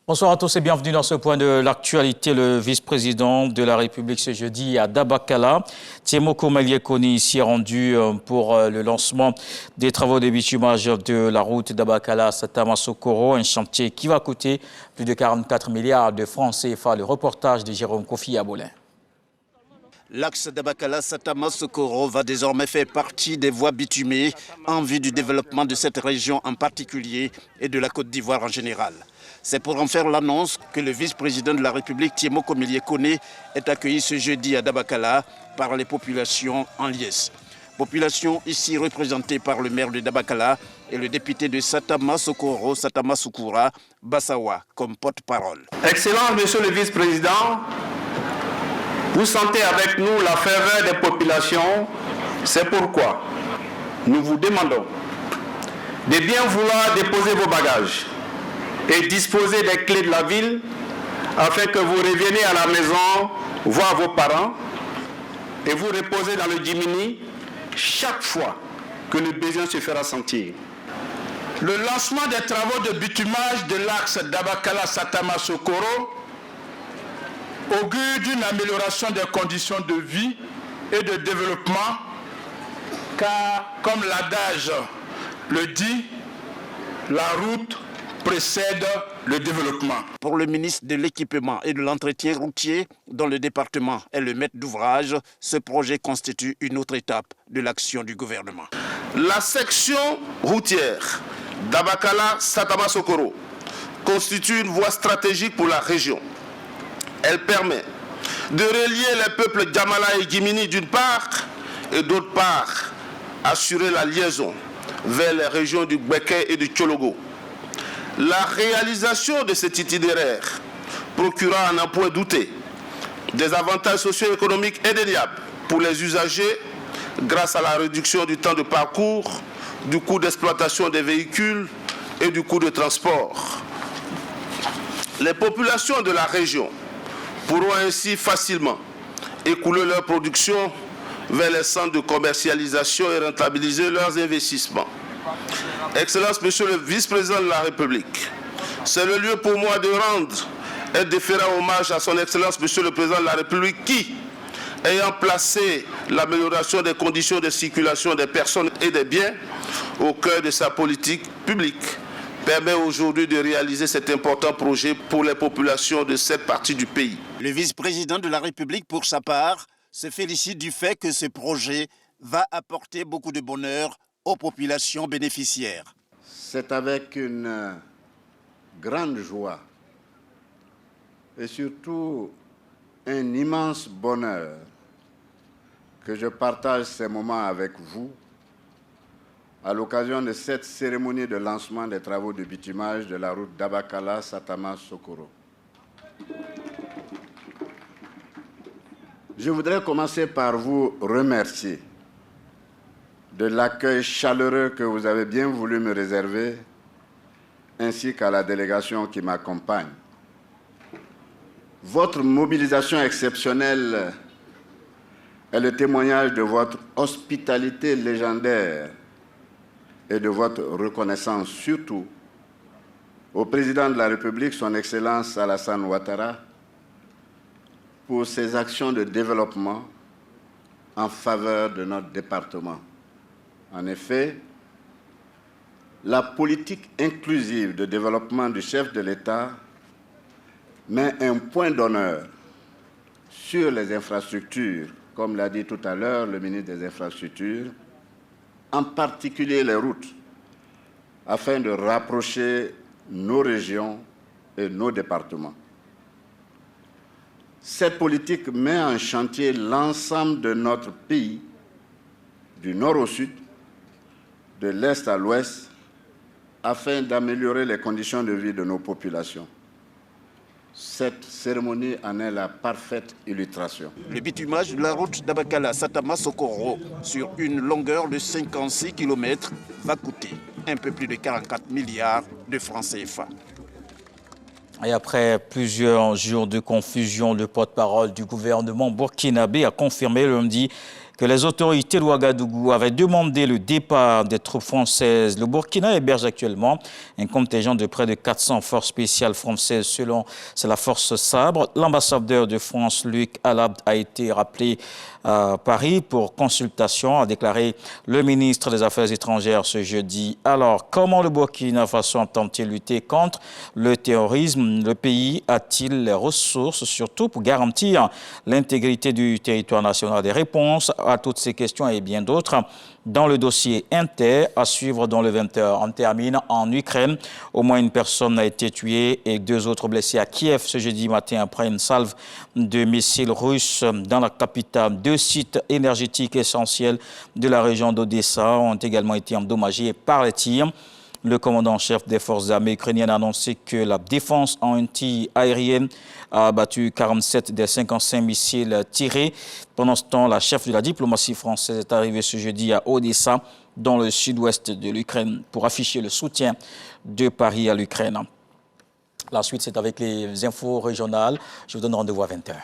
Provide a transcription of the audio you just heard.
Bonsoir à tous et bienvenue dans ce point de l'actualité. Le vice-président de la République ce jeudi à Dabakala, Tiemoko Maliekoni, s'y est rendu pour le lancement des travaux de bitumage de la route Dabakala-Satama-Sokoro, un chantier qui va coûter plus de 44 milliards de francs CFA. Le reportage de Jérôme Kofi Abolin. L'axe Dabakala-Satama-Sokoro va désormais faire partie des voies bitumées en vue du développement de cette région en particulier et de la Côte d'Ivoire en général. C'est pour en faire l'annonce que le vice-président de la République, Tiemoko Maliekoni, est accueilli ce jeudi à Dabakala par les populations en liesse. Population ici représentée par le maire de Dabakala et le député de Satama-Sokoro, Satama-Soukoura, Bassawa, comme porte-parole. Excellence, monsieur le vice-président, vous sentez avec nous la ferveur des populations. C'est pourquoi nous vous demandons de bien vouloir déposer vos bagages et disposer des clés de la ville afin que vous reveniez à la maison voir vos parents et vous reposer dans le Djimini chaque fois que le besoin se fera sentir. Le lancement des travaux de bitumage de l'axe Dabakala-Satama-Sokoro augure d'une amélioration des conditions de vie et de développement, car, comme l'adage le dit, la route précède le développement. Pour le ministre de l'Équipement et de l'Entretien routier, dont le département est le maître d'ouvrage, ce projet constitue une autre étape de l'action du gouvernement. La section routière Dabakala-Satama-Sokoro constitue une voie stratégique pour la région. Elle permet de relier les peuples Djamala et Djimini d'une part et d'autre part assurer la liaison vers les régions du Gbeke et du Tchologo. La réalisation de cet itinéraire procurera un point douté des avantages socio-économiques indéniables pour les usagers grâce à la réduction du temps de parcours, du coût d'exploitation des véhicules et du coût de transport. Les populations de la région pourront ainsi facilement écouler leur production vers les centres de commercialisation et rentabiliser leurs investissements. Excellence, monsieur le vice-président de la République, c'est le lieu pour moi de rendre et de faire hommage à son Excellence, monsieur le président de la République, qui, ayant placé l'amélioration des conditions de circulation des personnes et des biens au cœur de sa politique publique, permet aujourd'hui de réaliser cet important projet pour les populations de cette partie du pays. Le vice-président de la République, pour sa part, se félicite du fait que ce projet va apporter beaucoup de bonheur aux populations bénéficiaires. C'est avec une grande joie et surtout un immense bonheur que je partage ces moments avec vous à l'occasion de cette cérémonie de lancement des travaux de bitumage de la route Dabakala-Satama-Sokoro. Je voudrais commencer par vous remercier de l'accueil chaleureux que vous avez bien voulu me réserver, ainsi qu'à la délégation qui m'accompagne. Votre mobilisation exceptionnelle est le témoignage de votre hospitalité légendaire et de votre reconnaissance surtout au président de la République, son Excellence Alassane Ouattara, pour ses actions de développement en faveur de notre département. En effet, la politique inclusive de développement du chef de l'État met un point d'honneur sur les infrastructures, comme l'a dit tout à l'heure le ministre des Infrastructures, en particulier les routes, afin de rapprocher nos régions et nos départements. Cette politique met en chantier l'ensemble de notre pays, du nord au sud, de l'est à l'ouest, afin d'améliorer les conditions de vie de nos populations. Cette cérémonie en est la parfaite illustration. Le bitumage de la route Dabakala-Satama-Sokoro sur une longueur de 56 km va coûter un peu plus de 44 milliards de francs CFA. Et après plusieurs jours de confusion, le porte-parole du gouvernement burkinabé a confirmé lundi que les autorités de Ouagadougou avaient demandé le départ des troupes françaises. Le Burkina héberge actuellement un contingent de près de 400 forces spéciales françaises selon la force Sabre. L'ambassadeur de France, Luc Alab, a été rappelé à Paris pour consultation, a déclaré le ministre des Affaires étrangères ce jeudi. Alors, comment le Burkina Faso entend-il lutter contre le terrorisme? Le pays a-t-il les ressources, surtout pour garantir l'intégrité du territoire national? Des réponses à toutes ces questions et bien d'autres dans le dossier Inter à suivre dans le 20h. On termine en Ukraine. Au moins une personne a été tuée et 2 autres blessés à Kiev ce jeudi matin après une salve de missiles russes dans la capitale. 2 sites énergétiques essentiels de la région d'Odessa ont également été endommagés par les tirs. Le commandant-chef des forces armées ukrainiennes a annoncé que la défense anti-aérienne a abattu 47 des 55 missiles tirés. Pendant ce temps, la chef de la diplomatie française est arrivée ce jeudi à Odessa, dans le sud-ouest de l'Ukraine, pour afficher le soutien de Paris à l'Ukraine. La suite, c'est avec les infos régionales. Je vous donne rendez-vous à 20h.